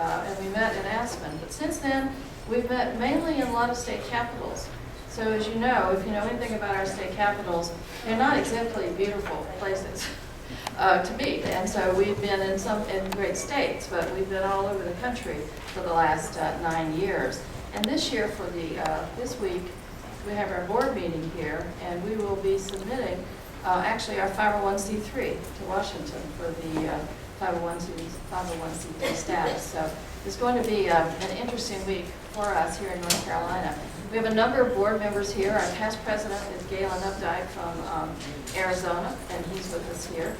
and we met in Aspen. But since then, we've met mainly in a lot of state capitals. So as you know, if you know anything about our state capitals, they're not exactly beautiful places to meet. And so we've been in great states, but we've been all over the country for the last 9 years. And this year, for this week, we have our board meeting here, and we will be submitting actually our 501c3 to Washington for the 501c3 status. So it's going to be an interesting week for us here in North Carolina. We have a number of board members here. Our past president is Galen Updike from Arizona, and he's with us here.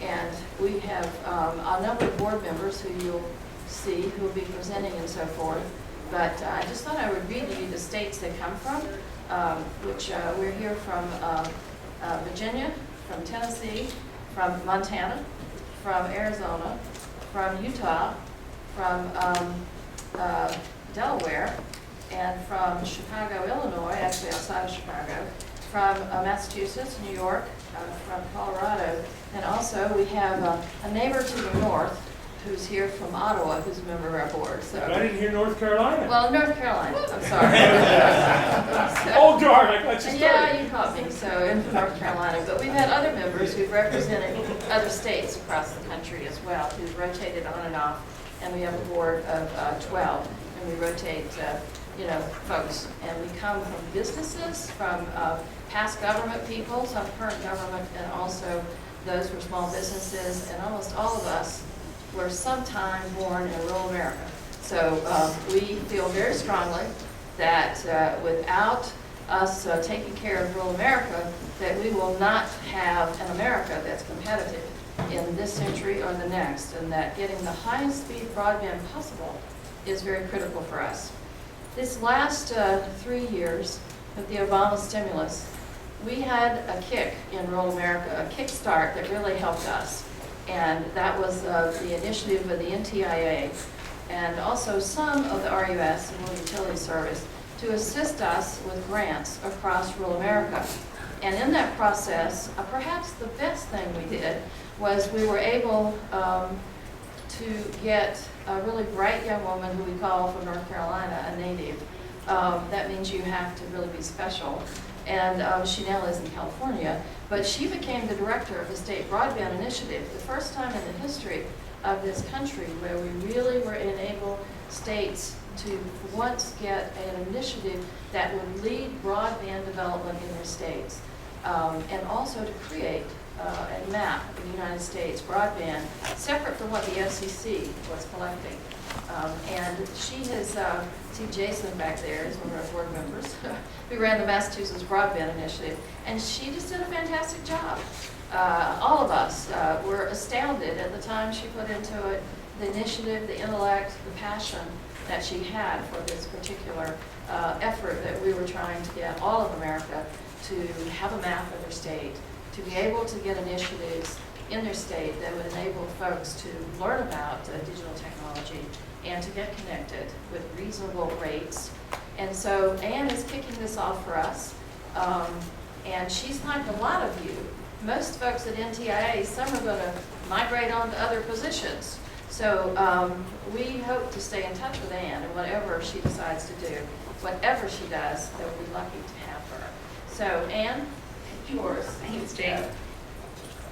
And we have a number of board members who you'll see who will be presenting and so forth. But I just thought I would read to you the states they come from, which we're here from Virginia, from Tennessee, from Montana, from Arizona, from Utah, from Delaware, and from Chicago, Illinois, actually outside of Chicago, from Massachusetts, New York, from Colorado, and also we have a neighbor to the north who's here from Ottawa, who's a member of our board. So I didn't hear North Carolina. Well, North Carolina, I'm sorry. Oh, darn, I got you started. Yeah, you caught me, so in North Carolina. But we've had other members who've represented other states across the country as well, who've rotated on and off, and we have a board of 12, and we rotate folks. And we come from businesses, from past government people, some current government, and also those were small businesses, and almost all of us were sometime born in rural America. So we feel very strongly that without us taking care of rural America, that we will not have an America that's competitive in this century or the next, and that getting the highest speed broadband possible is very critical for us. This last 3 years with the Obama stimulus, we had a kick in rural America, a kickstart that really helped us. And that was the initiative of the NTIA and also some of the RUS, the Rural Utility Service, to assist us with grants across rural America. And in that process, perhaps the best thing we did was we were able to get a really bright young woman who we call from North Carolina a native. That means you have to really be special. And she now lives in California, but she became the director of the State Broadband Initiative, the first time in the history of this country where we really were enable states to once get an initiative that would lead broadband development in their states, and also to create and map the United States broadband separate from what the FCC was collecting. And she has, see Jason back there is one of our board members, who ran the Massachusetts Broadband Initiative, and she just did a fantastic job. All of us were astounded at the time she put into it, the initiative, the intellect, the passion that she had for this particular effort that we were trying to get all of America to have a map of their state, to be able to get initiatives in their state that would enable folks to learn about digital technology and to get connected with reasonable rates. And so Anne is kicking this off for us, and she's like a lot of you. Most folks at NTIA, some are going to migrate on to other positions. So we hope to stay in touch with Anne, and whatever she decides to do, whatever she does, that we'll be lucky to have her. So Anne, yours. Thanks, Jane.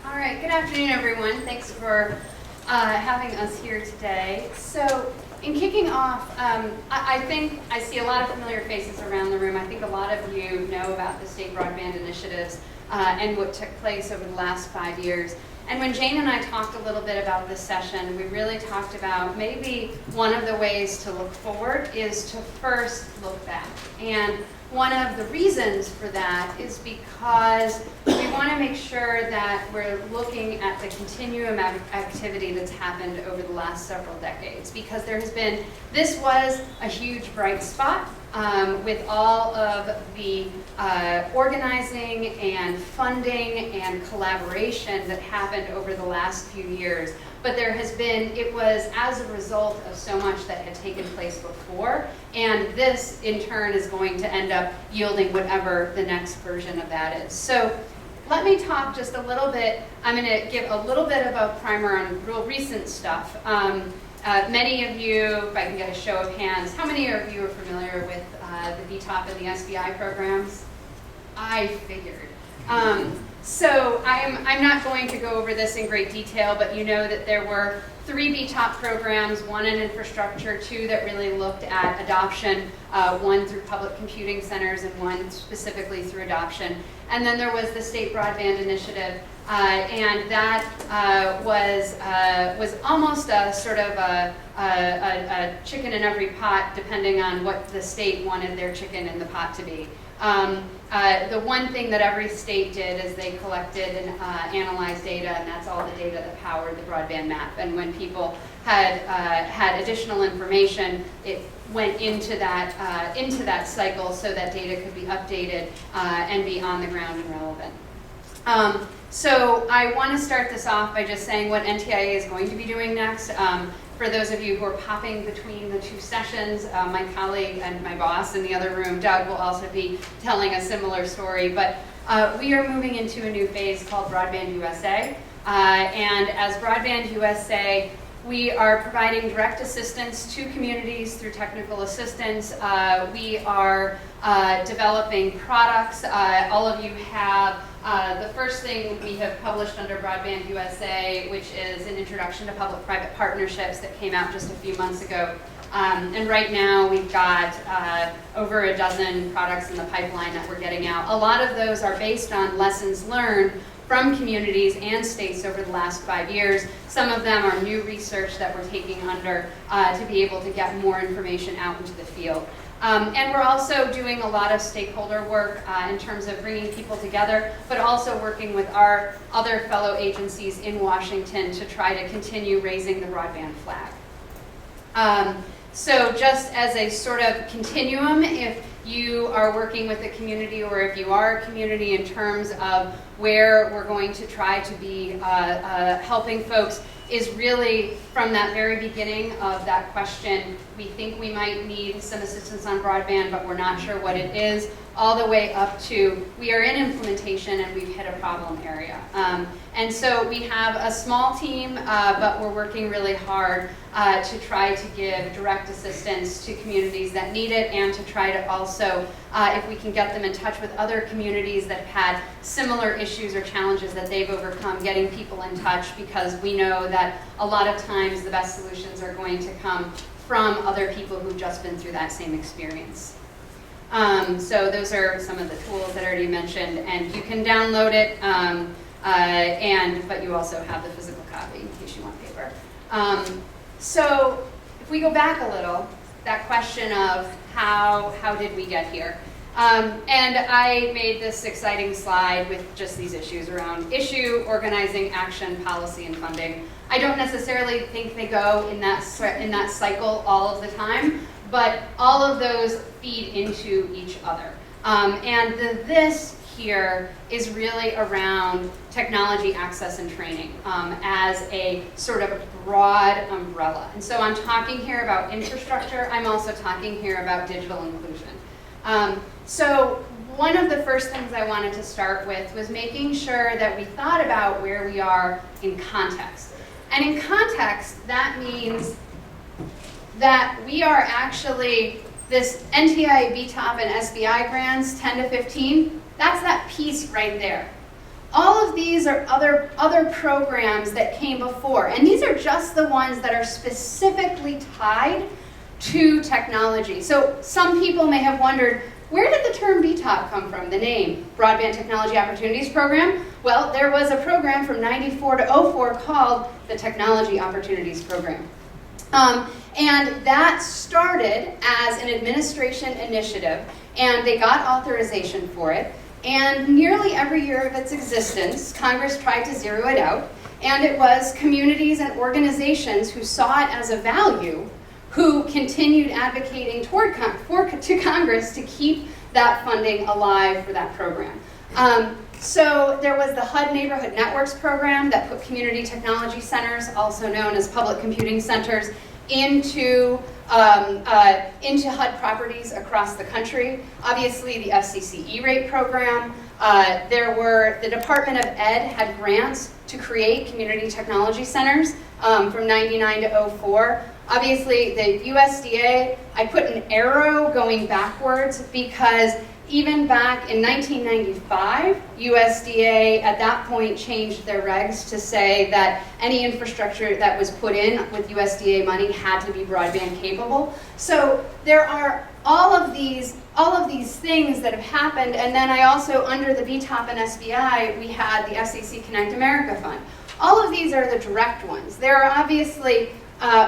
All right, good afternoon, everyone. Thanks for having us here today. So in kicking off, I think I see a lot of familiar faces around the room. I think a lot of you know about the state broadband initiatives and what took place over the last 5 years. And when Jane and I talked a little bit about this session, we really talked about maybe one of the ways to look forward is to first look back. And one of the reasons for that is because we want to make sure that we're looking at the continuum of activity that's happened over the last several decades, because there has been, this was a huge bright spot with all of the organizing and funding and collaboration that happened over the last few years. But there has been, it was as a result of so much that had taken place before, and this in turn is going to end up yielding whatever the next version of that is. So let me talk just a little bit, I'm going to give a little bit of a primer on real recent stuff. Many of you, if I can get a show of hands, how many of you are familiar with the BTOP and the SBI programs? I figured. So I'm not going to go over this in great detail, but you know that there were 3 BTOP programs, 1 in infrastructure, 2 that really looked at adoption, 1 through public computing centers and 1 specifically through adoption. And then there was the State Broadband Initiative, and that was almost a sort of a chicken in every pot, depending on what the state wanted their chicken in the pot to be. The one thing that every state did is they collected and analyzed data, and that's all the data that powered the broadband map. And when people had additional information, it went into that cycle so that data could be updated and be on the ground and relevant. So I want to start this off by just saying what NTIA is going to be doing next. For those of you who are popping between the 2 sessions, my colleague and my boss in the other room, Doug, will also be telling a similar story. But we are moving into a new phase called Broadband USA. And as Broadband USA, we are providing direct assistance to communities through technical assistance. We are developing products. All of you have the first thing we have published under Broadband USA, which is an introduction to public-private partnerships that came out just a few months ago. And right now we've got over a dozen products in the pipeline that we're getting out. A lot of those are based on lessons learned from communities and states over the last 5 years. Some of them are new research that we're taking under to be able to get more information out into the field. And we're also doing a lot of stakeholder work in terms of bringing people together, but also working with our other fellow agencies in Washington to try to continue raising the broadband flag. So just as a sort of continuum, if you are working with a community or if you are a community in terms of where we're going to try to be helping folks, is really from that very beginning of that question, we think we might need some assistance on broadband, but we're not sure what it is, all the way up to we are in implementation and we've hit a problem area. And so we have a small team, but we're working really hard to try to give direct assistance to communities that need it, and to try to also, if we can get them in touch with other communities that have had similar issues or challenges that they've overcome, getting people in touch, because we know that a lot of times the best solutions are going to come from other people who've just been through that same experience. So those are some of the tools that I already mentioned, and you can download it, but you also have the physical copy in case you want paper. So if we go back a little, that question of how did we get here? And I made this exciting slide with just these issues around issue, organizing, action, policy, and funding. I don't necessarily think they go in that cycle all of the time, but all of those feed into each other. And this here is really around technology access and training as a sort of broad umbrella. And so I'm talking here about infrastructure. I'm also talking here about digital inclusion. So one of the first things I wanted to start with was making sure that we thought about where we are in context. And in context, that means that we are actually, this NTIA, BTOP, and SBI grants, 10 to 15, that's that piece right there. All of these are other programs that came before, and these are just the ones that are specifically tied to technology. So some people may have wondered, where did the term BTOP come from, the name, Broadband Technology Opportunities Program? Well, there was a program from 94 to 04 called the Technology Opportunities Program. And that started as an administration initiative, and they got authorization for it. And nearly every year of its existence, Congress tried to zero it out, and it was communities and organizations who saw it as a value who continued advocating to Congress to keep that funding alive for that program. So there was the HUD Neighborhood Networks program that put community technology centers, also known as public computing centers, into HUD properties across the country. Obviously, the FCC E-rate program. The Department of Ed had grants to create community technology centers from 99 to 04. Obviously, the USDA, I put an arrow going backwards because even back in 1995, USDA at that point changed their regs to say that any infrastructure that was put in with USDA money had to be broadband capable. So there are all of these things that have happened, and then I also, under the VTOP and SBI, we had the FCC Connect America Fund. All of these are the direct ones. There are obviously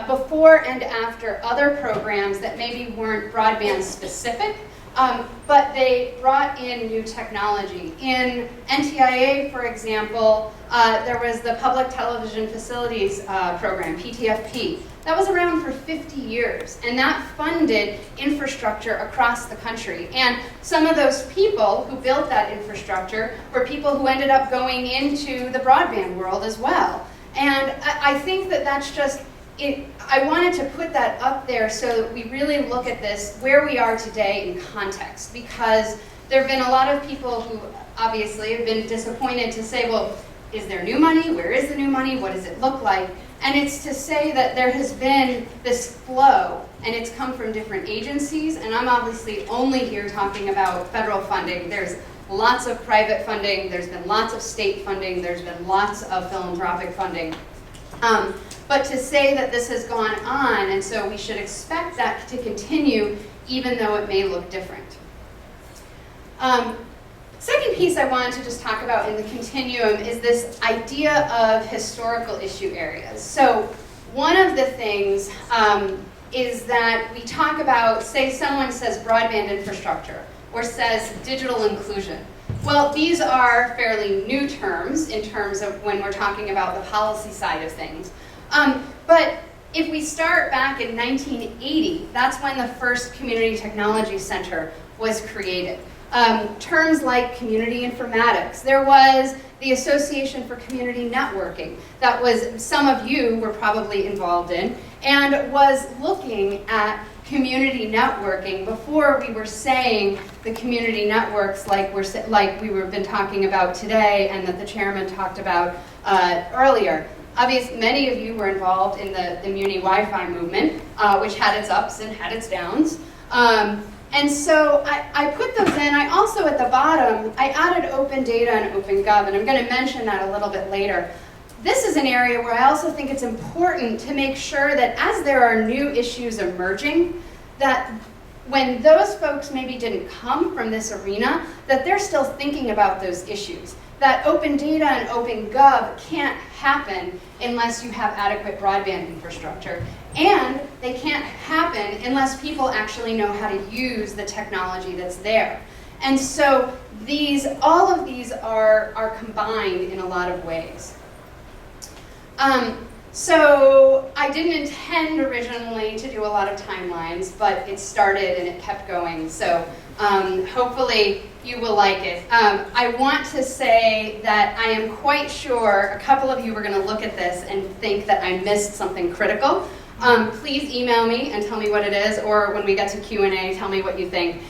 before and after other programs that maybe weren't broadband specific, but they brought in new technology. In NTIA, for example, there was the Public Television Facilities Program, PTFP. That was around for 50 years, and that funded infrastructure across the country. And some of those people who built that infrastructure were people who ended up going into the broadband world as well. And I think that that's just, I wanted to put that up there so that we really look at this, where we are today in context, because there have been a lot of people who obviously have been disappointed to say, well, is there new money? Where is the new money? What does it look like? And it's to say that there has been this flow, and it's come from different agencies, and I'm obviously only here talking about federal funding. There's lots of private funding, there's been lots of state funding, there's been lots of philanthropic funding. But to say that this has gone on, and so we should expect that to continue, even though it may look different. Second piece I wanted to just talk about in the continuum is this idea of historical issue areas. So one of the things is that we talk about, say someone says broadband infrastructure or says digital inclusion. Well, these are fairly new terms in terms of when we're talking about the policy side of things. But if we start back in 1980, that's when the first Community Technology Center was created. Terms like community informatics. There was the Association for Community Networking that was, some of you were probably involved in, and was looking at community networking before we were saying the community networks like we've been talking about today and that the chairman talked about earlier. Obviously, many of you were involved in the Muni Wi-Fi movement, which had its ups and had its downs. And so I put those in. I also, at the bottom, I added open data and open gov, and I'm going to mention that a little bit later. This is an area where I also think it's important to make sure that as there are new issues emerging, that when those folks maybe didn't come from this arena, that they're still thinking about those issues. That open data and open gov can't happen unless you have adequate broadband infrastructure. And they can't happen unless people actually know how to use the technology that's there. And so all of these are combined in a lot of ways. So I didn't intend originally to do a lot of timelines, but it started and it kept going. So hopefully you will like it. I want to say that I am quite sure a couple of you are going to look at this and think that I missed something critical. Please email me and tell me what it is, or when we get to Q&A, tell me what you think.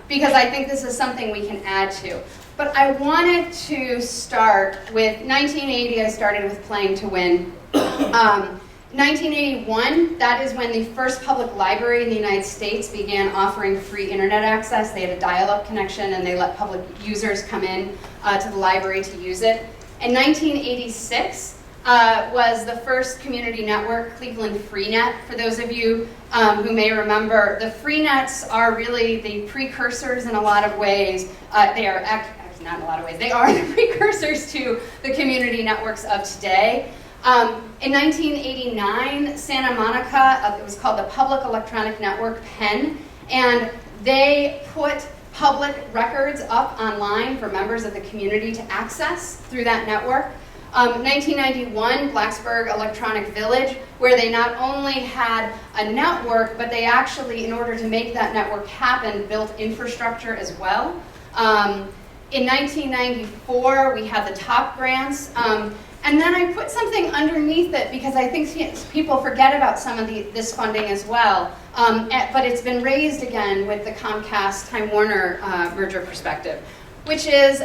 Because I think this is something we can add to. But I wanted to start with 1980. I started with Playing to Win. 1981, that is when the first public library in the United States began offering free internet access. They had a dial-up connection and they let public users come in to the library to use it. In 1986 was the first community network, Cleveland Freenet. For those of you who may remember, the Freenets are really the precursors in a lot of ways. They are, actually not in a lot of ways, they are the precursors to the community networks of today. In 1989, Santa Monica, it was called the Public Electronic Network, PEN, and they put public records up online for members of the community to access through that network. 1991, Blacksburg Electronic Village, where they not only had a network, but they actually, in order to make that network happen, built infrastructure as well. In 1994, we had the TOP grants. And then I put something underneath it because I think people forget about some of this funding as well. But it's been raised again with the Comcast-Time Warner merger perspective, which is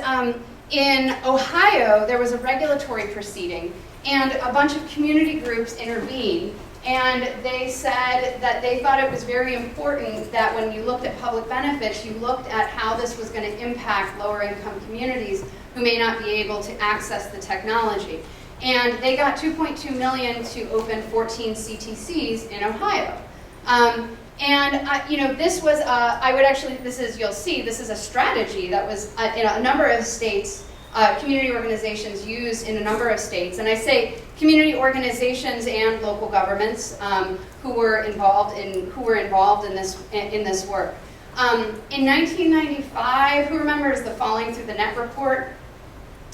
in Ohio, there was a regulatory proceeding and a bunch of community groups intervened. And they said that they thought it was very important that when you looked at public benefits, you looked at how this was going to impact lower income communities who may not be able to access the technology. And they got $2.2 million to open 14 CTCs in Ohio. This was, you'll see, this is a strategy that was in a number of states, community organizations used in a number of states. And I say community organizations and local governments who were involved in this work. In 1995, who remembers the Falling Through the Net report?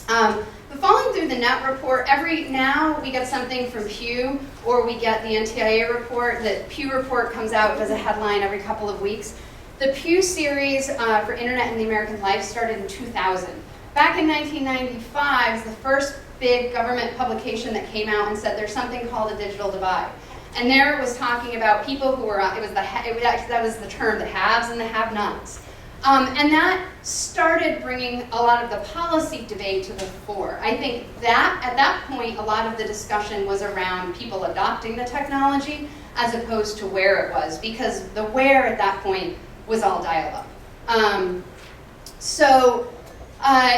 The Falling Through the Net report, now we get something from Pew or we get the NTIA report. The Pew report comes out as a headline every couple of weeks. The Pew series for Internet and the American Life started in 2000. Back in 1995 is the first big government publication that came out and said there's something called a digital divide. And there it was talking about people who were, that was the term, the haves and the have-nots. And that started bringing a lot of the policy debate to the fore. I think that at that point, a lot of the discussion was around people adopting the technology as opposed to where it was, because the where at that point was all dial-up.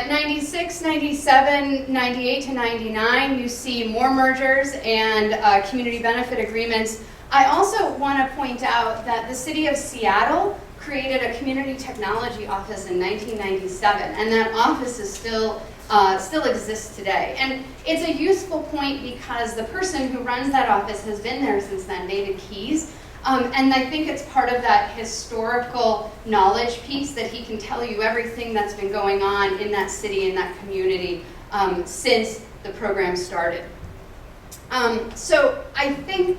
96, 97, 98 to 99, you see more mergers and community benefit agreements. I also want to point out that the city of Seattle created a community technology office in 1997, and that office is still exists today. And it's a useful point because the person who runs that office has been there since then, David Keyes. And I think it's part of that historical knowledge piece that he can tell you everything that's been going on in that city, in that community, since the program started. So I think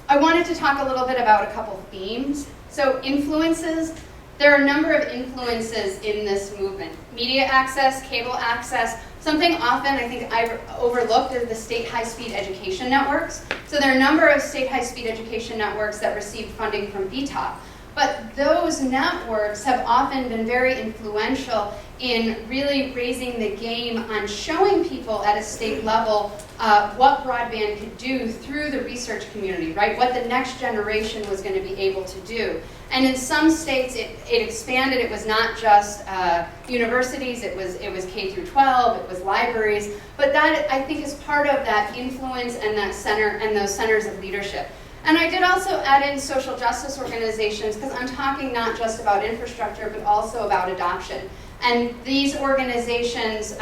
I wanted to talk a little bit about a couple themes. So influences, there are a number of influences in this movement. Media access, cable access, something often I think I've overlooked is the state high-speed education networks. So there are a number of state high-speed education networks that receive funding from VTOP. But those networks have often been very influential in really raising the game on showing people at a state level what broadband could do through the research community, right? What the next generation was going to be able to do. And in some states, it expanded. It was not just universities. It was K through 12. It was libraries. But that, I think, is part of that influence and that center and those centers of leadership. And I did also add in social justice organizations because I'm talking not just about infrastructure, but also about adoption. And these organizations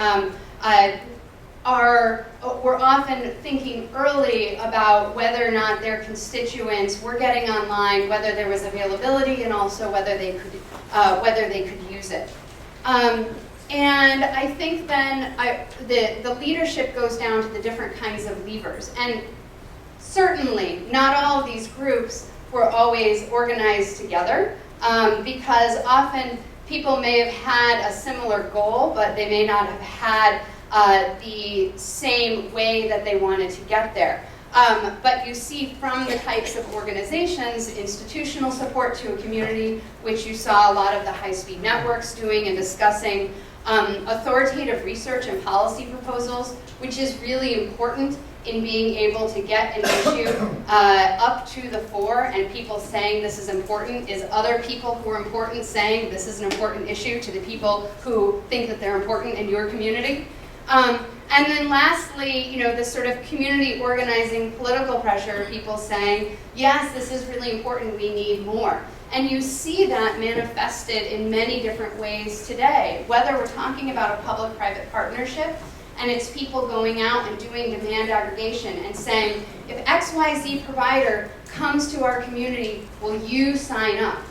were often thinking early about whether or not their constituents were getting online, whether there was availability, and also whether they could use it. And I think then the leadership goes down to the different kinds of levers. And certainly, not all of these groups were always organized together because often people may have had a similar goal, but they may not have had the same way that they wanted to get there. But you see from the types of organizations, institutional support to a community, which you saw a lot of the high-speed networks doing and discussing, authoritative research and policy proposals, which is really important in being able to get an issue up to the fore and people saying this is important, is other people who are important saying this is an important issue to the people who think that they're important in your community. And then lastly, this sort of community organizing political pressure, people saying, yes, this is really important, we need more. And you see that manifested in many different ways today, whether we're talking about a public-private partnership, and it's people going out and doing demand aggregation and saying, if XYZ provider comes to our community, will you sign up?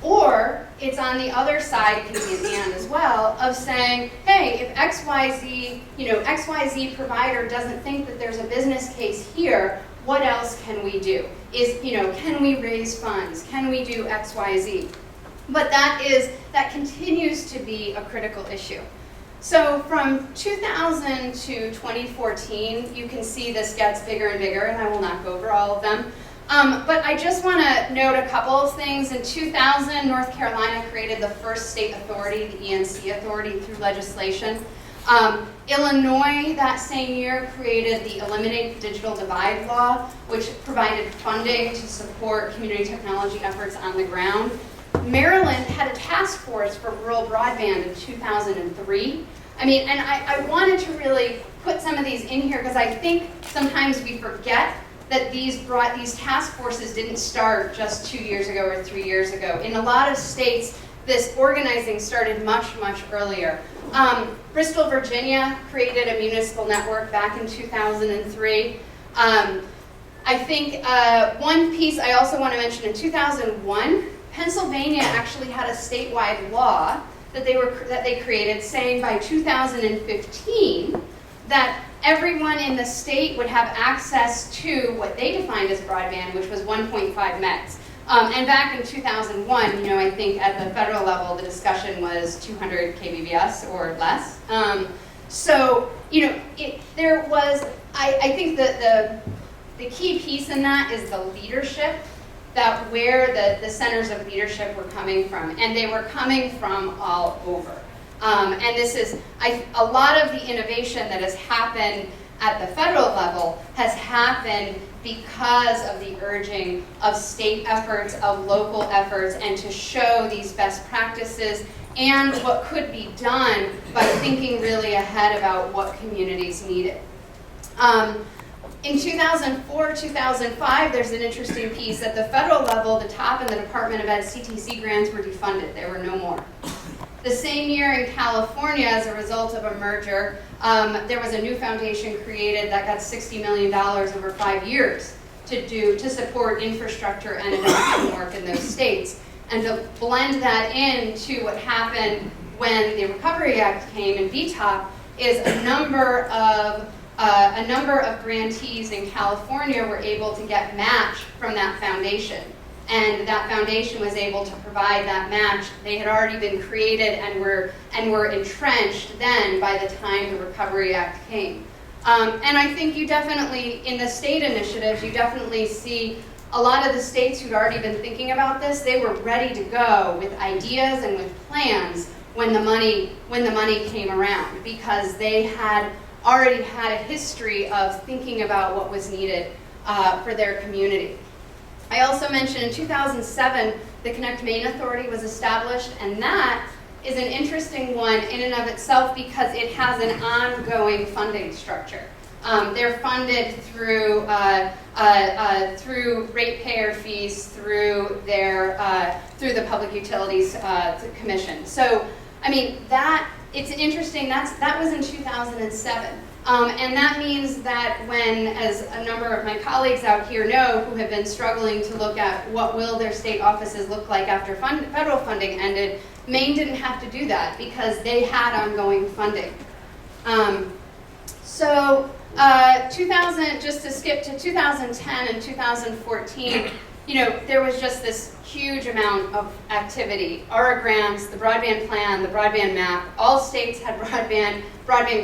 Or it's on the other side, it can be an and as well, of saying, hey, if XYZ provider doesn't think that there's a business case here, what else can we do? Can we raise funds? Can we do XYZ? But that continues to be a critical issue. So from 2000 to 2014, you can see this gets bigger and bigger, and I will not go over all of them. But I just want to note a couple of things. In 2000, North Carolina created the first state authority, the ENC authority, through legislation. Illinois that same year created the Eliminate the Digital Divide law, which provided funding to support community technology efforts on the ground. Maryland had a task force for rural broadband in 2003. I mean, and I wanted to really put some of these in here because I think sometimes we forget that these task forces didn't start just 2 years ago or 3 years ago. In a lot of states, this organizing started much, much earlier. Bristol, Virginia created a municipal network back in 2003. I think one piece I also want to mention, in 2001, Pennsylvania actually had a statewide law that they created saying by 2015 that everyone in the state would have access to what they defined as broadband, which was 1.5 megs. And back in 2001, you know, I think at the federal level, the discussion was 200 kbps or less. So, you know, there was, I think that the key piece in that is the leadership, that where the centers of leadership were coming from, and they were coming from all over. And this is, a lot of the innovation that has happened at the federal level has happened because of the urging of state efforts, of local efforts, and to show these best practices and what could be done by thinking really ahead about what communities needed. In 2004, 2005, there's an interesting piece. At the federal level, the top in the Department of Ed CTC grants were defunded. There were no more. The same year in California, as a result of a merger, there was a new foundation created that got $60 million over 5 years to support infrastructure and adoption work in those states. And to blend that into what happened when the Recovery Act came in VTOP is a number of grantees in California were able to get match from that foundation. And that foundation was able to provide that match. They had already been created and were entrenched then by the time the Recovery Act came. And I think you definitely, in the state initiatives, you definitely see a lot of the states who'd already been thinking about this, they were ready to go with ideas and with plans when the money came around, because they had already had a history of thinking about what was needed for their community. I also mentioned in 2007, the Connect Maine Authority was established, and that is an interesting one in and of itself because it has an ongoing funding structure. They're funded through ratepayer fees, through the Public Utilities Commission. So, I mean, it's interesting. That was in 2007. And that means that when, as a number of my colleagues out here know, who have been struggling to look at what will their state offices look like after federal funding ended, Maine didn't have to do that because they had ongoing funding. Just to skip to 2010 and 2014, you know, there was just this huge amount of activity. ARA grants, the broadband plan, the broadband map, all states had broadband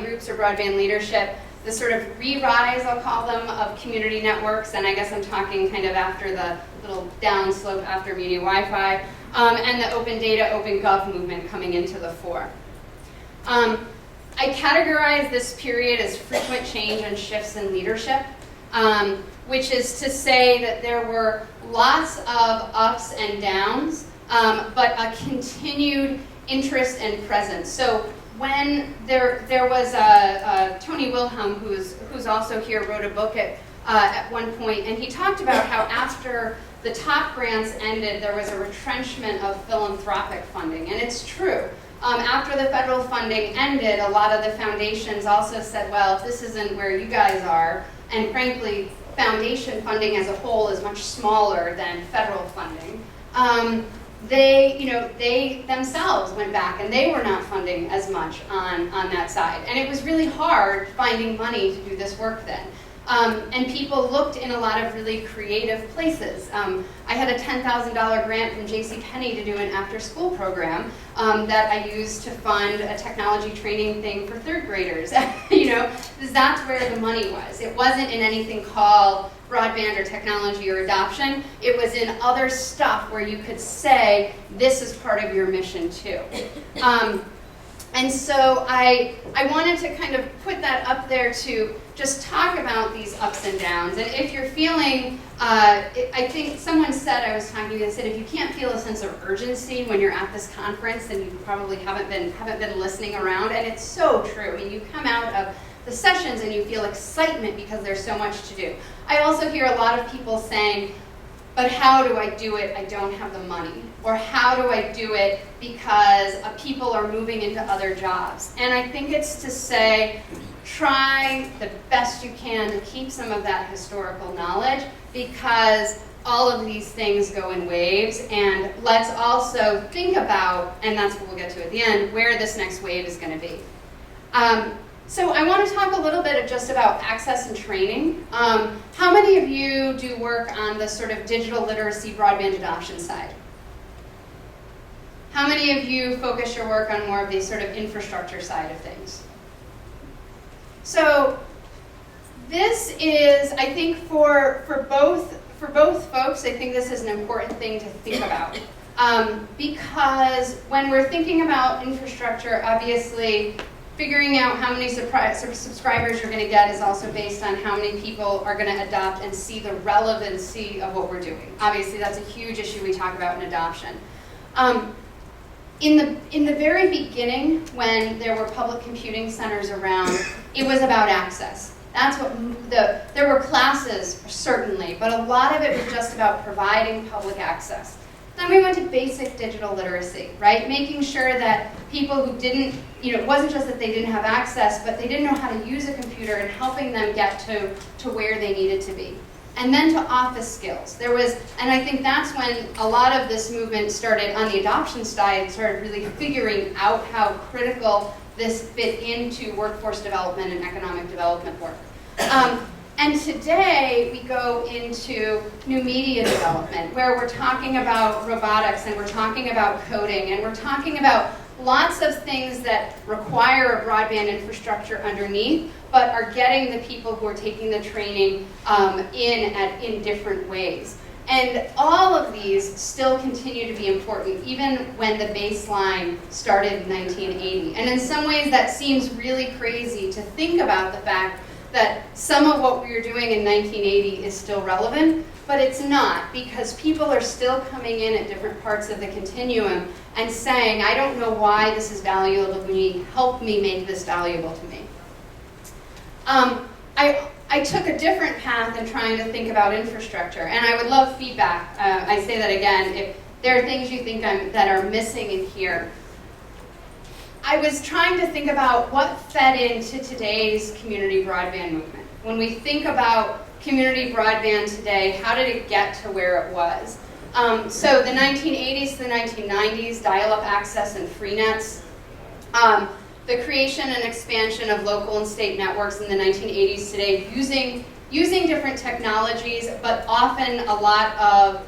groups or broadband leadership, the sort of re-rise, I'll call them, of community networks, and I guess I'm talking kind of after the little downslope after media Wi-Fi, and the open data, open gov movement coming into the fore. I categorize this period as frequent change and shifts in leadership, which is to say that there were lots of ups and downs, but a continued interest and presence. So when there was Tony Wilhelm, who's also here, wrote a book at one point, and he talked about how after the top grants ended, there was a retrenchment of philanthropic funding, and it's true. After the federal funding ended, a lot of the foundations also said, well, if this isn't where you guys are, and frankly, foundation funding as a whole is much smaller than federal funding, they themselves went back and they were not funding as much on that side. And it was really hard finding money to do this work then. And people looked in a lot of really creative places. I had a $10,000 grant from JCPenney to do an after-school program that I used to fund a technology training thing for third graders. You know, that's where the money was. It wasn't in anything called broadband or technology or adoption. It was in other stuff where you could say, this is part of your mission too. And so I wanted to kind of put that up there to just talk about these ups and downs. And if you're feeling, I think someone said, I was talking to, they said, if you can't feel a sense of urgency when you're at this conference, then you probably haven't been listening around. And it's so true. I mean, you come out of the sessions and you feel excitement because there's so much to do. I also hear a lot of people saying, but how do I do it? I don't have the money. Or how do I do it because people are moving into other jobs? And I think it's to say, try the best you can to keep some of that historical knowledge, because all of these things go in waves. And let's also think about, and that's what we'll get to at the end, where this next wave is going to be. So I want to talk a little bit just about access and training. How many of you do work on the sort of digital literacy broadband adoption side? How many of you focus your work on more of the sort of infrastructure side of things? So this is, I think, for both folks, I think this is an important thing to think about. Because when we're thinking about infrastructure, obviously, figuring out how many subscribers you're going to get is also based on how many people are going to adopt and see the relevancy of what we're doing. Obviously, that's a huge issue we talk about in adoption. In the very beginning, when there were public computing centers around, it was about access. That's what there were classes, certainly, but a lot of it was just about providing public access. Then we went to basic digital literacy, right? Making sure that people who didn't, it wasn't just that they didn't have access, but they didn't know how to use a computer, and helping them get to where they needed to be. And then to office skills. And I think that's when a lot of this movement started on the adoption side, started really figuring out how critical this fit into workforce development and economic development work. And today, we go into new media development, where we're talking about robotics, and we're talking about coding, and we're talking about lots of things that require a broadband infrastructure underneath, but are getting the people who are taking the training in different ways. And all of these still continue to be important, even when the baseline started in 1980. And in some ways, that seems really crazy to think about the fact that some of what we were doing in 1980 is still relevant, but it's not, because people are still coming in at different parts of the continuum and saying, I don't know why this is valuable to me, help me make this valuable to me. I took a different path in trying to think about infrastructure, and I would love feedback. I say that again, if there are things you think that are missing in here. I was trying to think about what fed into today's community broadband movement. When we think about community broadband today, how did it get to where it was? So the 1980s to the 1990s, dial-up access and free nets. The creation and expansion of local and state networks in the 1980s today, using different technologies, but often a lot of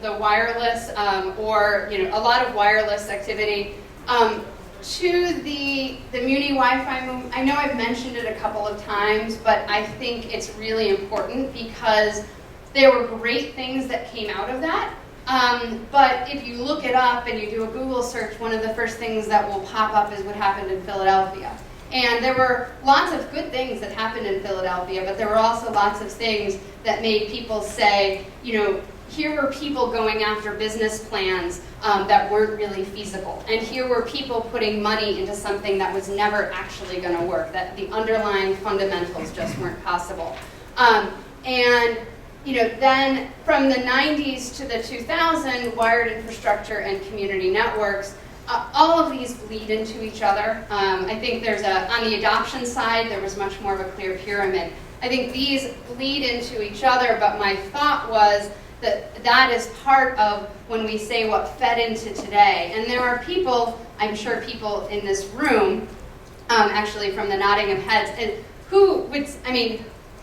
the wireless or a lot of wireless activity. To the Muni Wi-Fi movement, I know I've mentioned it a couple of times, but I think it's really important because there were great things that came out of that. But if you look it up and you do a Google search, one of the first things that will pop up is what happened in Philadelphia. And there were lots of good things that happened in Philadelphia, but there were also lots of things that made people say, here were people going after business plans that weren't really feasible. And here were people putting money into something that was never actually going to work, that the underlying fundamentals just weren't possible. Then from the 90s to the 2000s, wired infrastructure and community networks, all of these bleed into each other. I think on the adoption side, there was much more of a clear pyramid. I think these bleed into each other, but my thought was that is part of when we say what fed into today. And there are people, I'm sure people in this room, actually from the nodding of heads, and who would,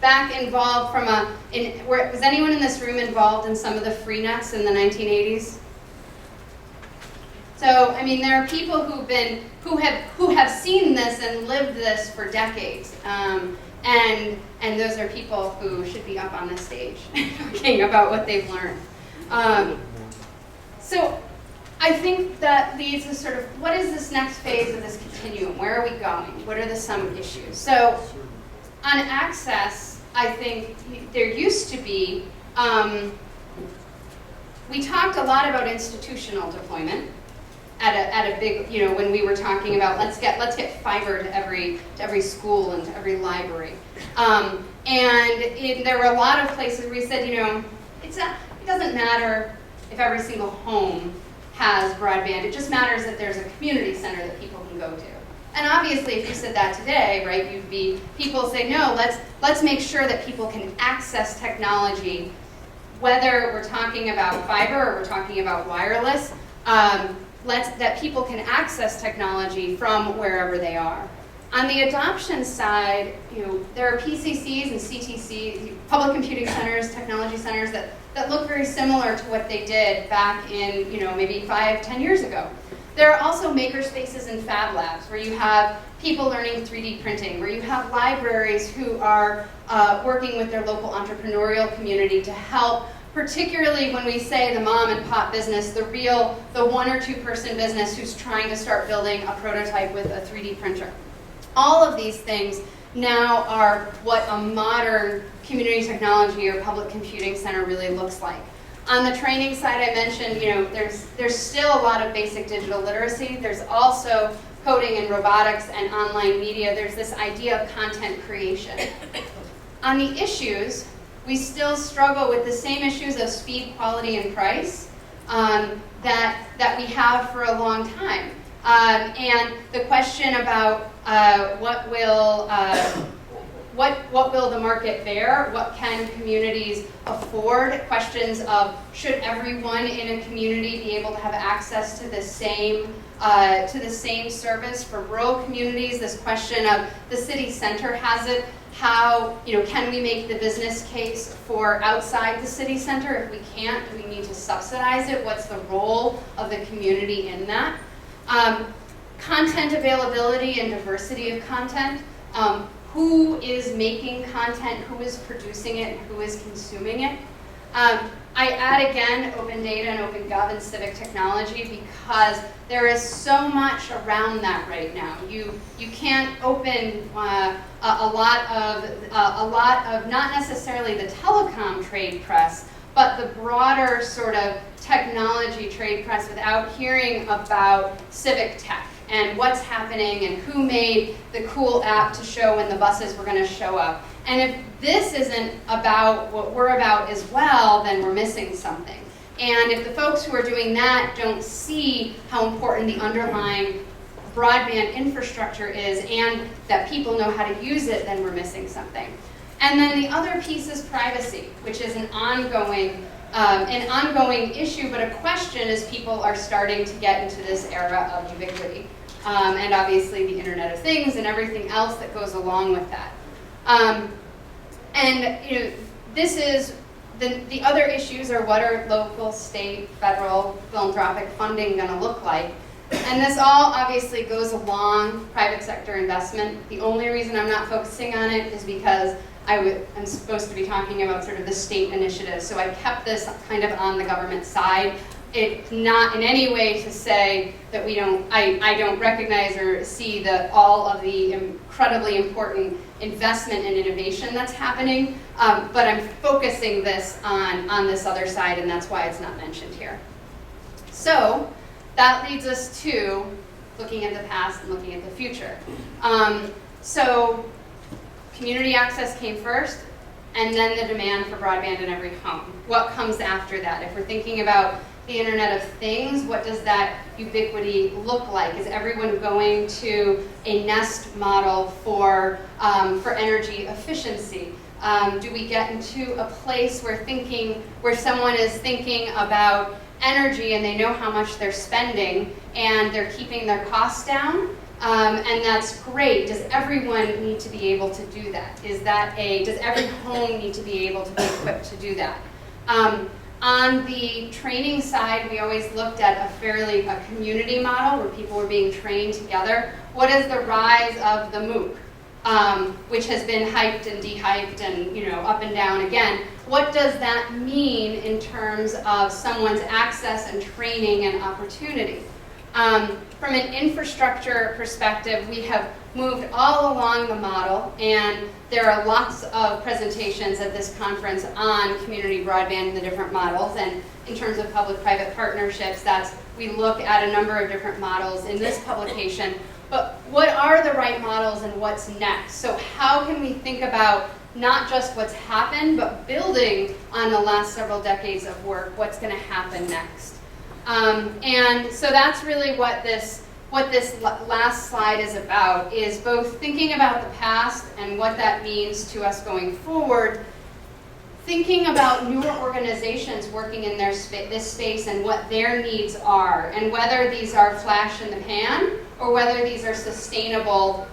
back involved was anyone in this room involved in some of the free nets in the 1980s? So, there are people who have seen this and lived this for decades. And those are people who should be up on the stage talking about what they've learned. So I think that leads to sort of, what is this next phase of this continuum? Where are we going? What are some issues? So on access, I think there used to be, we talked a lot about institutional deployment at a big, when we were talking about let's get fiber to every school and to every library. There were a lot of places where we said, it doesn't matter if every single home has broadband. It just matters that there's a community center that people can go to. And obviously, if you said that today, right, people say, no, let's make sure that people can access technology, whether we're talking about fiber or we're talking about wireless, that people can access technology from wherever they are. On the adoption side, there are PCCs and CTCs, public computing centers, technology centers that look very similar to what they did back in, maybe 5-10 years ago. There are also maker spaces and fab labs where you have people learning 3D printing, where you have libraries who are working with their local entrepreneurial community to help, particularly when we say the mom and pop business, the 1 or 2 person business who's trying to start building a prototype with a 3D printer. All of these things now are what a modern community technology or public computing center really looks like. On the training side, I mentioned, there's still a lot of basic digital literacy. There's also coding and robotics and online media. There's this idea of content creation. On the issues, we still struggle with the same issues of speed, quality, and price that we have for a long time. And the question about what will the market bear? What can communities afford? Questions of should everyone in a community be able to have access to the same service? For rural communities, this question of the city center has it. How can we make the business case for outside the city center? If we can't, do we need to subsidize it? What's the role of the community in that? Content availability and diversity of content. Who is making content, who is producing it, and who is consuming it. I add again open data and open gov and civic technology because there is so much around that right now. You can't open a lot of not necessarily the telecom trade press, but the broader sort of technology trade press without hearing about civic tech and what's happening and who made the cool app to show when the buses were going to show up. And if this isn't about what we're about as well, then we're missing something. And if the folks who are doing that don't see how important the underlying broadband infrastructure is and that people know how to use it, then we're missing something. And then the other piece is privacy, which is an ongoing issue, but a question as people are starting to get into this era of ubiquity. And obviously the Internet of Things and everything else that goes along with that. This is, the other issues are what are local, state, federal, philanthropic funding going to look like. And this all obviously goes along private sector investment. The only reason I'm not focusing on it is because I'm supposed to be talking about sort of the state initiative. So I kept this kind of on the government side. It's not in any way to say that I don't recognize or see all of the incredibly important investment and innovation that's happening, but I'm focusing this on this other side, and that's why it's not mentioned here. So that leads us to looking at the past and looking at the future. So community access came first, and then the demand for broadband in every home. What comes after that? If we're thinking about the Internet of Things, what does that ubiquity look like? Is everyone going to a Nest model for energy efficiency? Do we get into a place where someone is thinking about energy and they know how much they're spending and they're keeping their costs down? And that's great. Does everyone need to be able to do that? Does every home need to be able to be equipped to do that? On the training side, we always looked at a community model where people were being trained together. What is the rise of the MOOC? which has been hyped and dehyped and up and down again. What does that mean in terms of someone's access and training and opportunity? From an infrastructure perspective, we have moved all along the model, and there are lots of presentations at this conference on community broadband and the different models. And in terms of public-private partnerships, we look at a number of different models in this publication. But what are the right models and what's next? So how can we think about not just what's happened, but building on the last several decades of work, what's going to happen next? And so that's really what this last slide is about, is both thinking about the past and what that means to us going forward, thinking about newer organizations working in this space and what their needs are, and whether these are flash in the pan or whether these are sustainable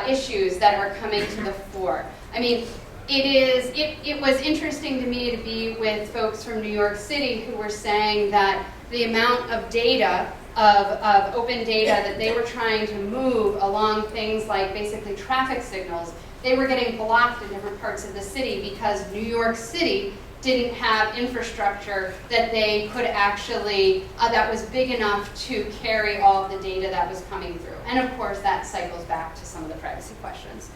issues that are coming to the fore. I mean, it was interesting to me to be with folks from New York City who were saying that the amount of data, of open data that they were trying to move along things like basically traffic signals, they were getting blocked in different parts of the city because New York City didn't have infrastructure that they could actually, that was big enough to carry all of the data that was coming through. And of course, that cycles back to some of the privacy questions.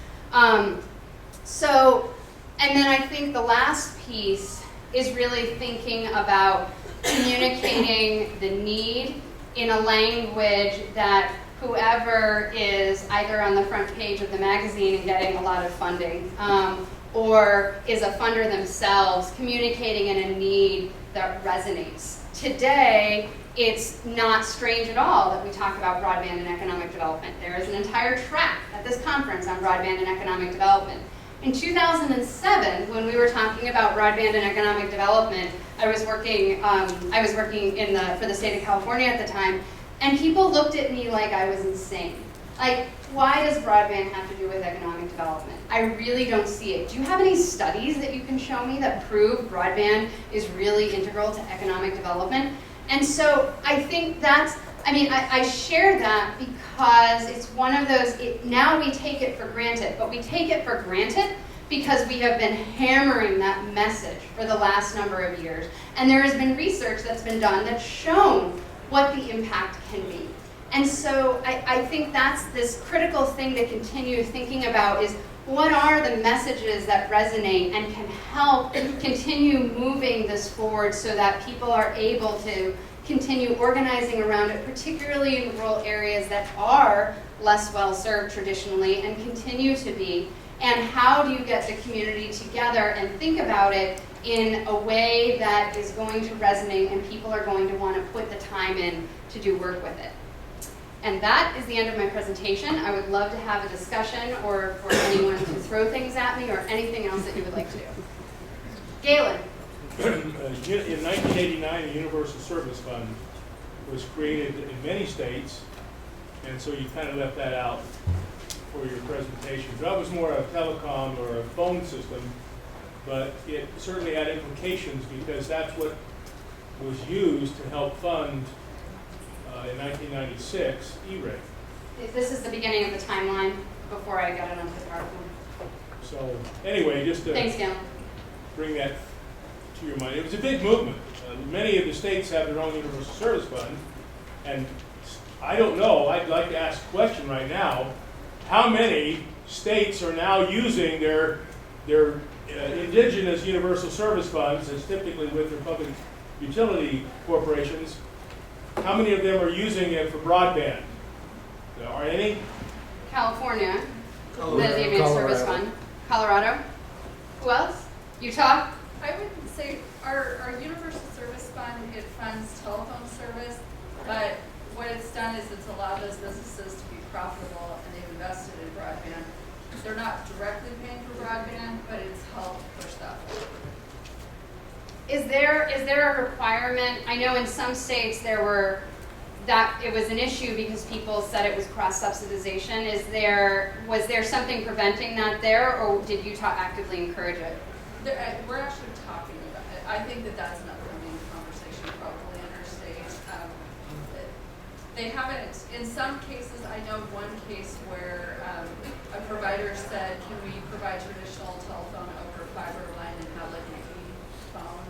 And then I think the last piece is really thinking about communicating the need in a language that whoever is either on the front page of the magazine and getting a lot of funding, or is a funder themselves, communicating in a need that resonates. Today, it's not strange at all that we talk about broadband and economic development. There is an entire track at this conference on broadband and economic development. In 2007, when we were talking about broadband and economic development, I was working for the state of California at the time, and people looked at me like I was insane. Like, why does broadband have to do with economic development? I really don't see it. Do you have any studies that you can show me that prove broadband is really integral to economic development? And so I think I share that because it's one of those, now we take it for granted, but we take it for granted because we have been hammering that message for the last number of years. And there has been research that's been done that's shown what the impact can be. And so I think that's this critical thing to continue thinking about, is what are the messages that resonate and can help continue moving this forward so that people are able to continue organizing around it, particularly in rural areas that are less well served traditionally and continue to be. And how do you get the community together and think about it in a way that is going to resonate and people are going to want to put the time in to do work with it. And that is the end of my presentation. I would love to have a discussion or for anyone to throw things at me or anything else that you would like to do. Galen. In 1989, the Universal Service Fund was created in many states, and so you kind of left that out for your presentation. That was more a telecom or a phone system, but it certainly had implications because that's what was used to help fund in 1996 E-rate. This is the beginning of the timeline before I got it onto the article. So anyway, just to Thanks, Galen. bring that to your mind, it was a big movement. Many of the states have their own Universal Service Fund, and I don't know, I'd like to ask a question right now. How many states are now using their indigenous universal service funds, as typically with their public utility corporations? How many of them are using it for broadband? Are any? California, the Advanced Service Fund. Colorado. Who else? Utah. I would say our Universal Service Fund, it funds telephone service, but what it's done is it's allowed those businesses to be profitable, and they've invested in broadband. They're not directly paying for broadband, but it's helped push that forward. Is there a requirement? I know in some states it was an issue because people said it was cross-subsidization. Was there something preventing that there, or did Utah actively encourage it? We're actually talking about it. I think that's an upcoming conversation probably in our state. They haven't, in some cases, I know one case where a provider said, can we provide traditional telephone over fiber line and have like an E phone?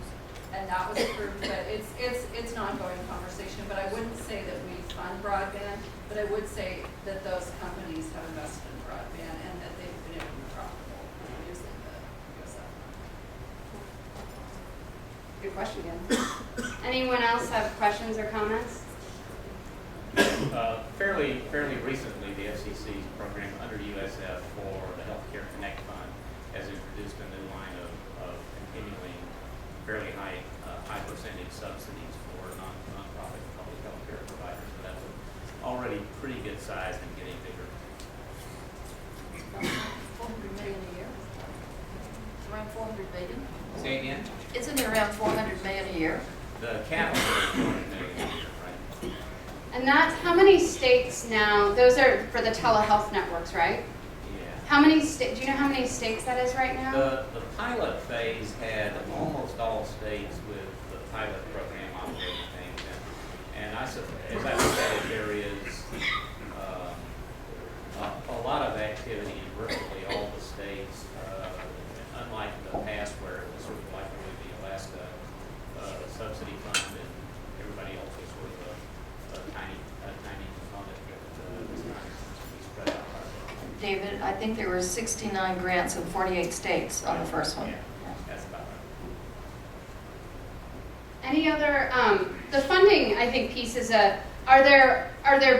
And that was approved, but it's an ongoing conversation. But I wouldn't say that we fund broadband, but I would say that those companies have invested in broadband and that they've been able to be profitable using the USF. Good question, again. Anyone else have questions or comments? Fairly recently, the FCC's program under USF for the Healthcare Connect Fund has introduced a new line of continuing fairly high percentage subsidies for nonprofit public healthcare providers. So that's already pretty good size and getting bigger. 400 million a year. It's around 400 billion. Say again? Isn't it around 400 million a year? The capital is 400 million a year, right? And that's how many states now, those are for the telehealth networks, right? Yeah. How many states, do you know how many states that is right now? The pilot phase had almost all states with the pilot program operating things, and as I look at it, there is a lot of activity in virtually all the states, unlike the past where it was sort of like the Alaska subsidy fund, and everybody else was sort of a tiny component that was trying to be spread out. David, I think there were 69 grants in 48 states on the first one. Yeah, that's about right. Any other, the funding, I think, piece is are there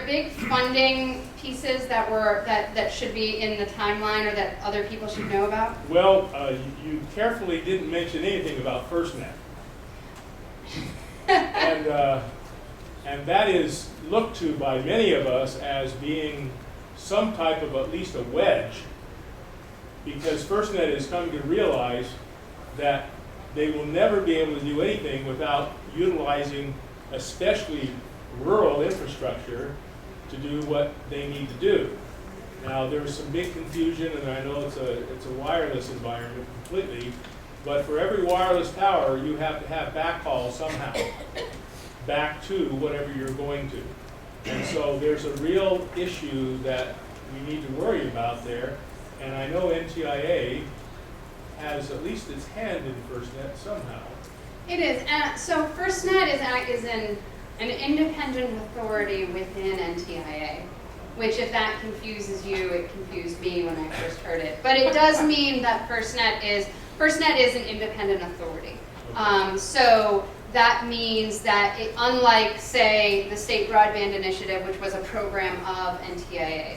big funding pieces that should be in the timeline or that other people should know about? Well, you carefully didn't mention anything about FirstNet. And that is looked to by many of us as being some type of at least a wedge, because FirstNet is coming to realize that they will never be able to do anything without utilizing especially rural infrastructure to do what they need to do. Now, there's some big confusion, and I know it's a wireless environment completely, but for every wireless tower, you have to have backhaul somehow back to whatever you're going to. And so there's a real issue that we need to worry about there, and I know NTIA has at least its hand in FirstNet somehow. It is. So FirstNet is an independent authority within NTIA, which if that confuses you, it confused me when I first heard it. But it does mean that FirstNet is an independent authority. So that means that unlike, say, the State Broadband Initiative, which was a program of NTIA,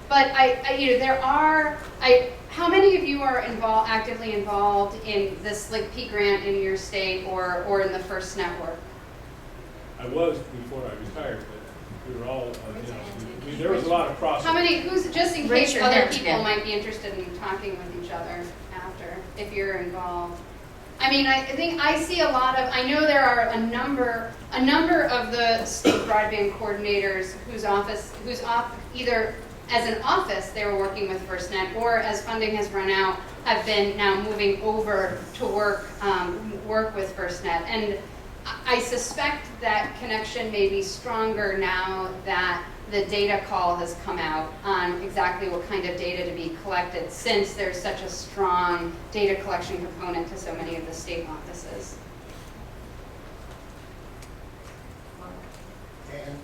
but how many of you are actively involved in this like P grant in your state or in the First Network? I was before I retired, but we were all, there was a lot of crossover. How many, just in Raise case your other hands people again. might be interested in talking with each other after, if you're involved. I mean, I think I see a lot of, I know there are a number of the state broadband coordinators whose either as an office they were working with FirstNet, or as funding has run out, have been now moving over to work with FirstNet. And I suspect that connection may be stronger now that the data call has come out on exactly what kind of data to be collected, since there's such a strong data collection component to so many of the state offices. And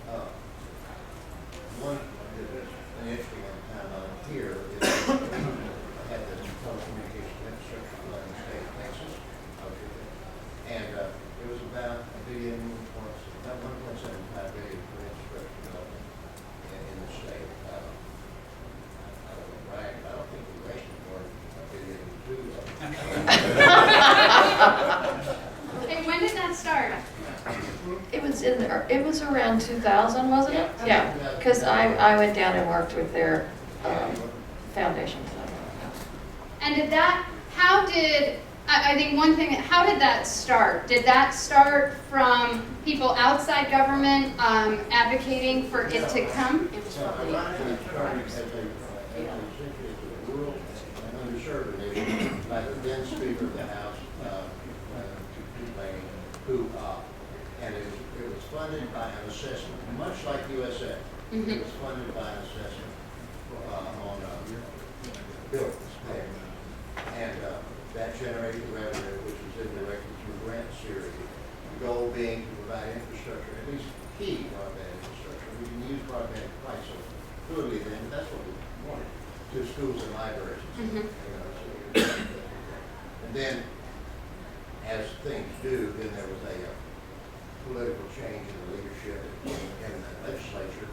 an interesting time on here is I had the telecommunications infrastructure fund in the state of Texas, and it was about $1.75 billion for infrastructure development in the state. I don't know, Brian, I don't think we wasted more than $1.2 billion. Hey, when did that start? It was in there, it was around 2000, wasn't it? Yeah, because I went down and worked with their foundation. And I think one thing, how did that start? Did that start from people outside government advocating for it to come? It was So probably. ironically, it started as a rural and underserved nation by the then Speaker of the House, and it was funded by an assessment, much like USF. It was funded by an assessment. buildings there. And that generated revenue, which was indirectly through grant series. The goal being to provide infrastructure, at least key broadband infrastructure. We didn't use broadband quite so fluidly then, but that's what we wanted, to schools and libraries. Mhm. And then, as things do, then there was a political change in the leadership in the legislature.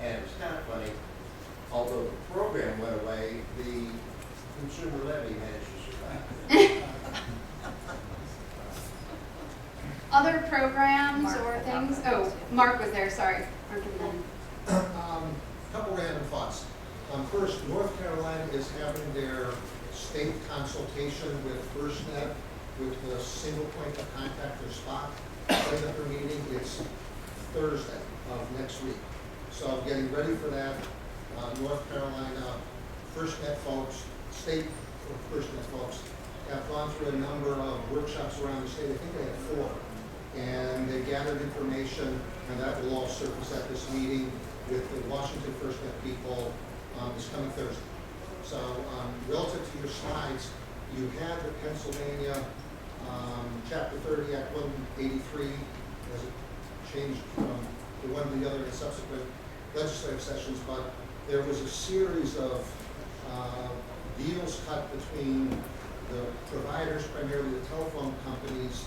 And it's kind of funny, although the program went away, the consumer levy managed to survive. Other programs or things? Oh, Mark was there, sorry. Mark and then. Couple random thoughts. First, North Carolina is having their state consultation with FirstNet with the single point of contact or spot. Right at their meeting, it's Thursday of next week. So I'm getting ready for that. North Carolina FirstNet folks, state FirstNet folks, have gone through a number of workshops around the state. I think they had 4. And they gathered information, and that will all surface at this meeting with the Washington FirstNet people this coming Thursday. So relative to your slides, you had the Pennsylvania Chapter 30 Act 183 as it changed from the one to the other in subsequent legislative sessions, but there was a series of deals cut between the providers, primarily the telephone companies,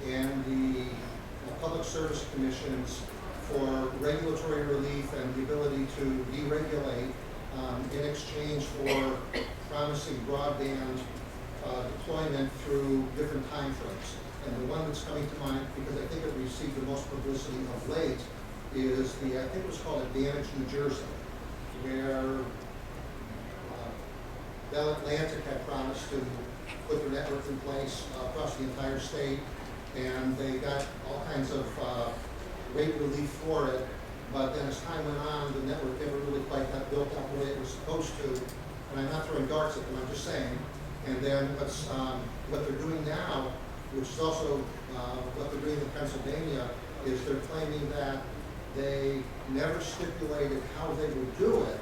and the public service commissions for regulatory relief and the ability to deregulate in exchange for promising broadband deployment through different timeframes. And the one that's coming to mind, because I think it received the most publicity of late, is the, I think it was called Advantage New Jersey, where Bell Atlantic had promised to put their network in place across the entire state, and they got all kinds of rate relief for it. But then as time went on, the network never really quite got built up the way it was supposed to. And I'm not throwing darts at them, I'm just saying. And then what they're doing now, which is also what they're doing in Pennsylvania, is they're claiming that they never stipulated how they would do it.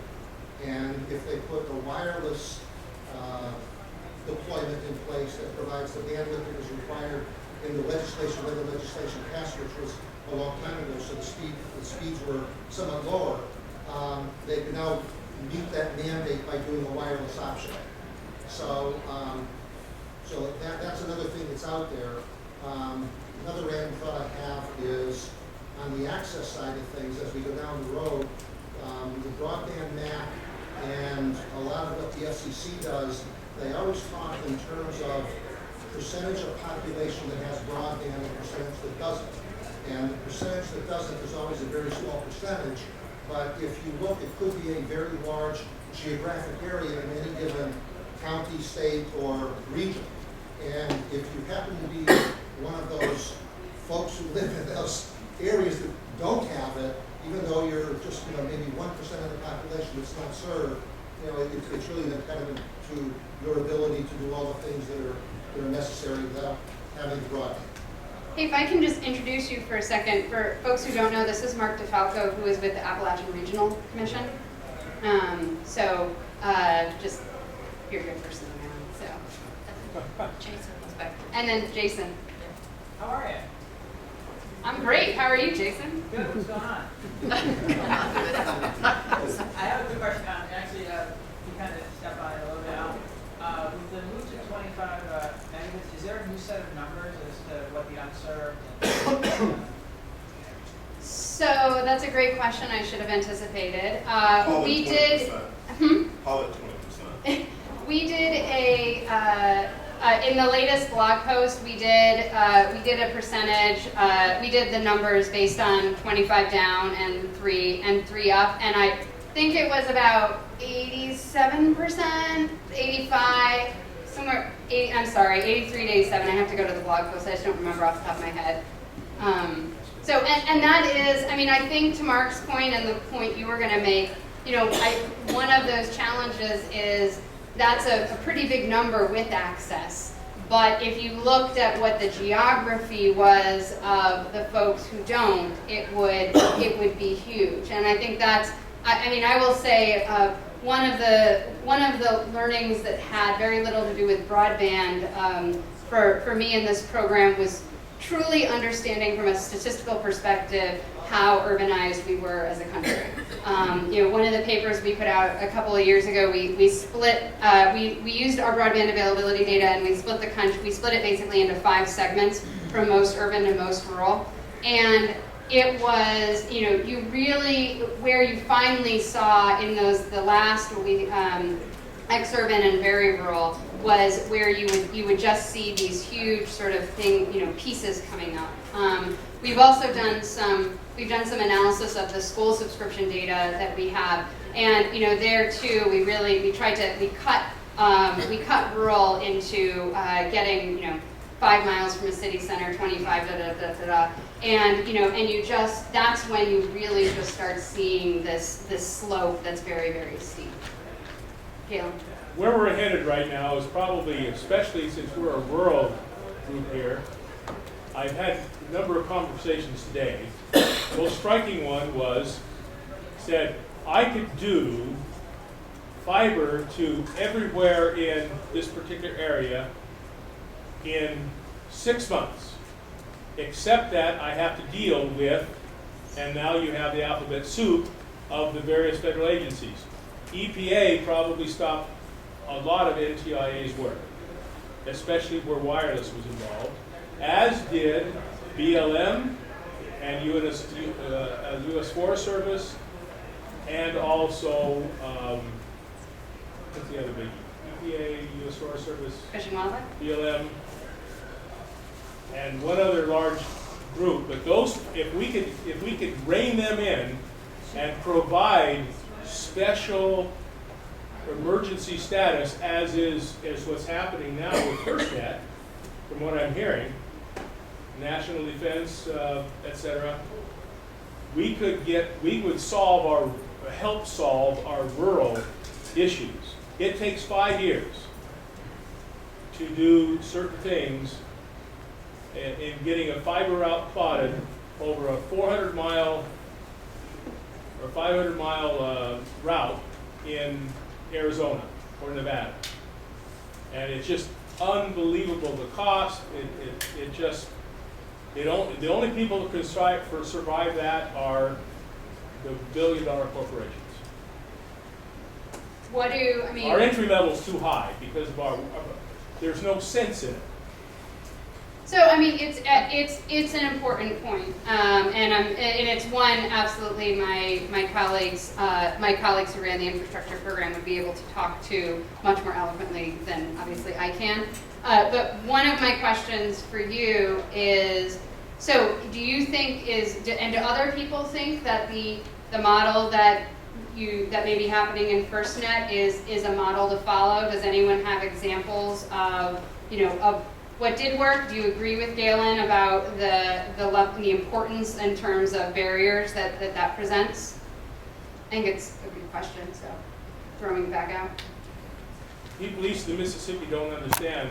And if they put a wireless deployment in place that provides the bandwidth that is required in the legislation, when the legislation passed, which was a long time ago, so the speeds were somewhat lower, they can now meet that mandate by doing a wireless option. So, that's another thing that's out there. Another random thought I have is on the access side of things, as we go down the road, the broadband map and a lot of what the FCC does, they always talk in terms of percentage of population that has broadband and percentage that doesn't. And the percentage that doesn't is always a very small percentage, but if you look, it could be a very large geographic area in any given county, state, or region. And if you happen to be one of those folks who live in those areas that don't have it, even though you're just maybe 1% of the population that's not served, it's really an impediment to your ability to do all the things that are necessary without having the broadband. Hey, if I can just introduce you for a second. For folks who don't know, this is Mark DeFalco, who is with the Appalachian Regional Commission. Just you're here first in the round. Jason was back. And then Jason. How are you? I'm great. How are you, Jason? Good. What's going on? I have a quick question. Actually, you kind of stepped on it a little bit out. With the move to 25 megabits, is there a new set of numbers as to what the unserved? So that's a great question. I should have anticipated. We did. Call it 20%. We did in the latest blog post, we did a percentage. We did the numbers based on 25 down and 3 up, and I think it was about 87%, 85, somewhere. 83 to 87. I have to go to the blog post. I just don't remember off the top of my head. And that is, I think to Mark's point and the point you were going to make, one of those challenges is that's a pretty big number with access. But if you looked at what the geography was of the folks who don't, it would be huge. And I think that's, I will say one of the learnings that had very little to do with broadband for me in this program was truly understanding from a statistical perspective how urbanized we were as a country. One of the papers we put out a couple of years ago, we split, we used our broadband availability data and we split the country, we split it basically into 5 segments from most urban to most rural. And it was, you really, where you finally saw in the last ex-urban and very rural was where you would just see these huge sort of pieces coming up. We've also done some analysis of the school subscription data that we have, and there too we cut rural into getting 5 miles from a city center, 25 and that's when you really just start seeing this slope that's very, very steep. Galen? Where we're headed right now is probably, especially since we're a rural group here, I've had a number of conversations today. The most striking one said, I could do fiber to everywhere in this particular area in 6 months, except that I have to deal with, and now you have the alphabet soup of the various federal agencies. EPA probably stopped a lot of NTIA's work, especially where wireless was involved, as did BLM and US Forest Service, and also, what's the other big? EPA, US Forest Service, Fish and Wildlife? BLM, and one other large group. But those, if we could rein them in and provide special emergency status, as what's happening now with FirstNet, from what I'm hearing, national defense, etc., we would help solve our rural issues. It takes 5 years to do certain things in getting a fiber route plotted over a 400-mile or 500-mile route in Arizona or Nevada. And it's just unbelievable, the cost. The only people that can survive that are the billion-dollar corporations. Our entry level is too high because of there's no sense in it. So it's an important point, and it's one absolutely my colleagues who ran the infrastructure program would be able to talk to much more eloquently than obviously I can. But one of my questions for you is, so do you think and do other people think that the model that may be happening in FirstNet is a model to follow? Does anyone have examples of what did work? Do you agree with Galen about the importance in terms of barriers that presents? I think it's a good question, so throwing it back out. People east of the Mississippi don't understand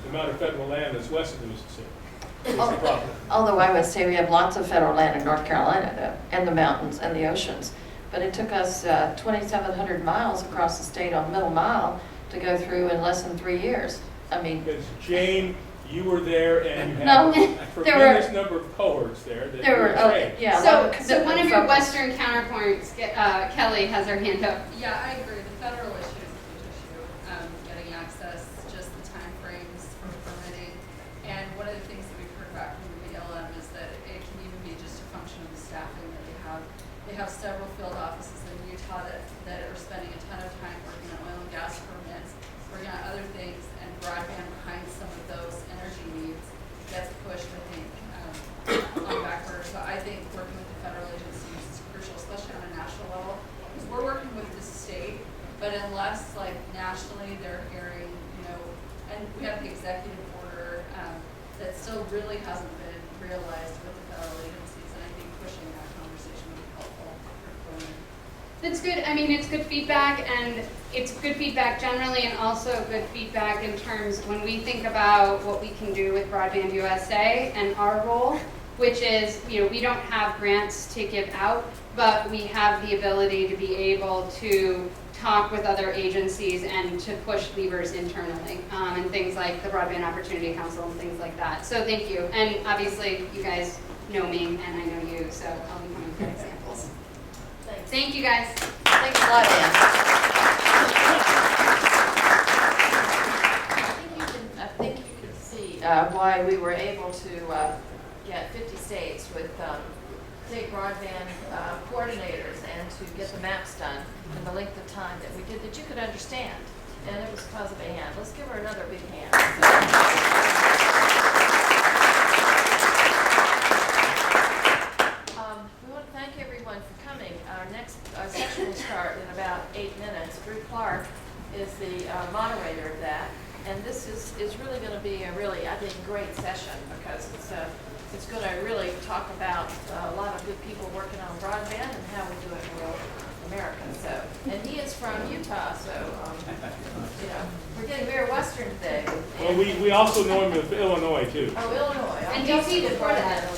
the amount of federal land that's west of the Mississippi. It's the problem. Although I would say we have lots of federal land in North Carolina, and the mountains and the oceans. But it took us 2,700 miles across the state on middle mile to go through in less than 3 years. I mean, because Jane, you were there, and you had No, a tremendous number of cohorts there that there were were, trained. yeah. So one of your Western counterpoints, Kelly has her hand up. Yeah, I agree. The federal issue is a huge issue. Getting access, just the time frames for permitting. And one of the things that we've heard back from the BLM is that it can even be just a function of the staffing that they have. They have several field offices in Utah that are spending a ton of time working on oil and gas permits, working on other things, and broadband behind some of those energy needs gets pushed, I think, on the back burner. So I think working with the federal agencies is crucial, especially on a national level, because we're working with the state, but unless like nationally they're hearing, and we have the executive order that still really hasn't been realized with the federal agencies, and I think pushing that conversation would be helpful for women. That's good. I mean, it's good feedback, and it's good feedback generally, and also good feedback in terms when we think about what we can do with Broadband USA and our role, which is, we don't have grants to give out, but we have the ability to be able to talk with other agencies and to push levers internally, and things like the Broadband Opportunity Council and things like that. So thank you. And obviously, you guys know me and I know you, so I'll be coming for examples. Thanks. Thank you, guys. Thanks a lot, Ann. I think you can see why we were able to get 50 states with state broadband coordinators and to get the maps done in the length of time that we did, that you could understand. And it was because of Ann. Let's give her another big hand. We want to thank everyone for coming. Our next session will start in about 8 minutes. Drew Clark is the moderator of that. And this is really going to be a really, I think, great session because it's going to really talk about a lot of good people working on broadband and how we do it in rural America. So, and he is from Utah, so you know, we're getting very Western today. Well, we also know him in Illinois too. Oh, Illinois. And He also DC did before that. broadband in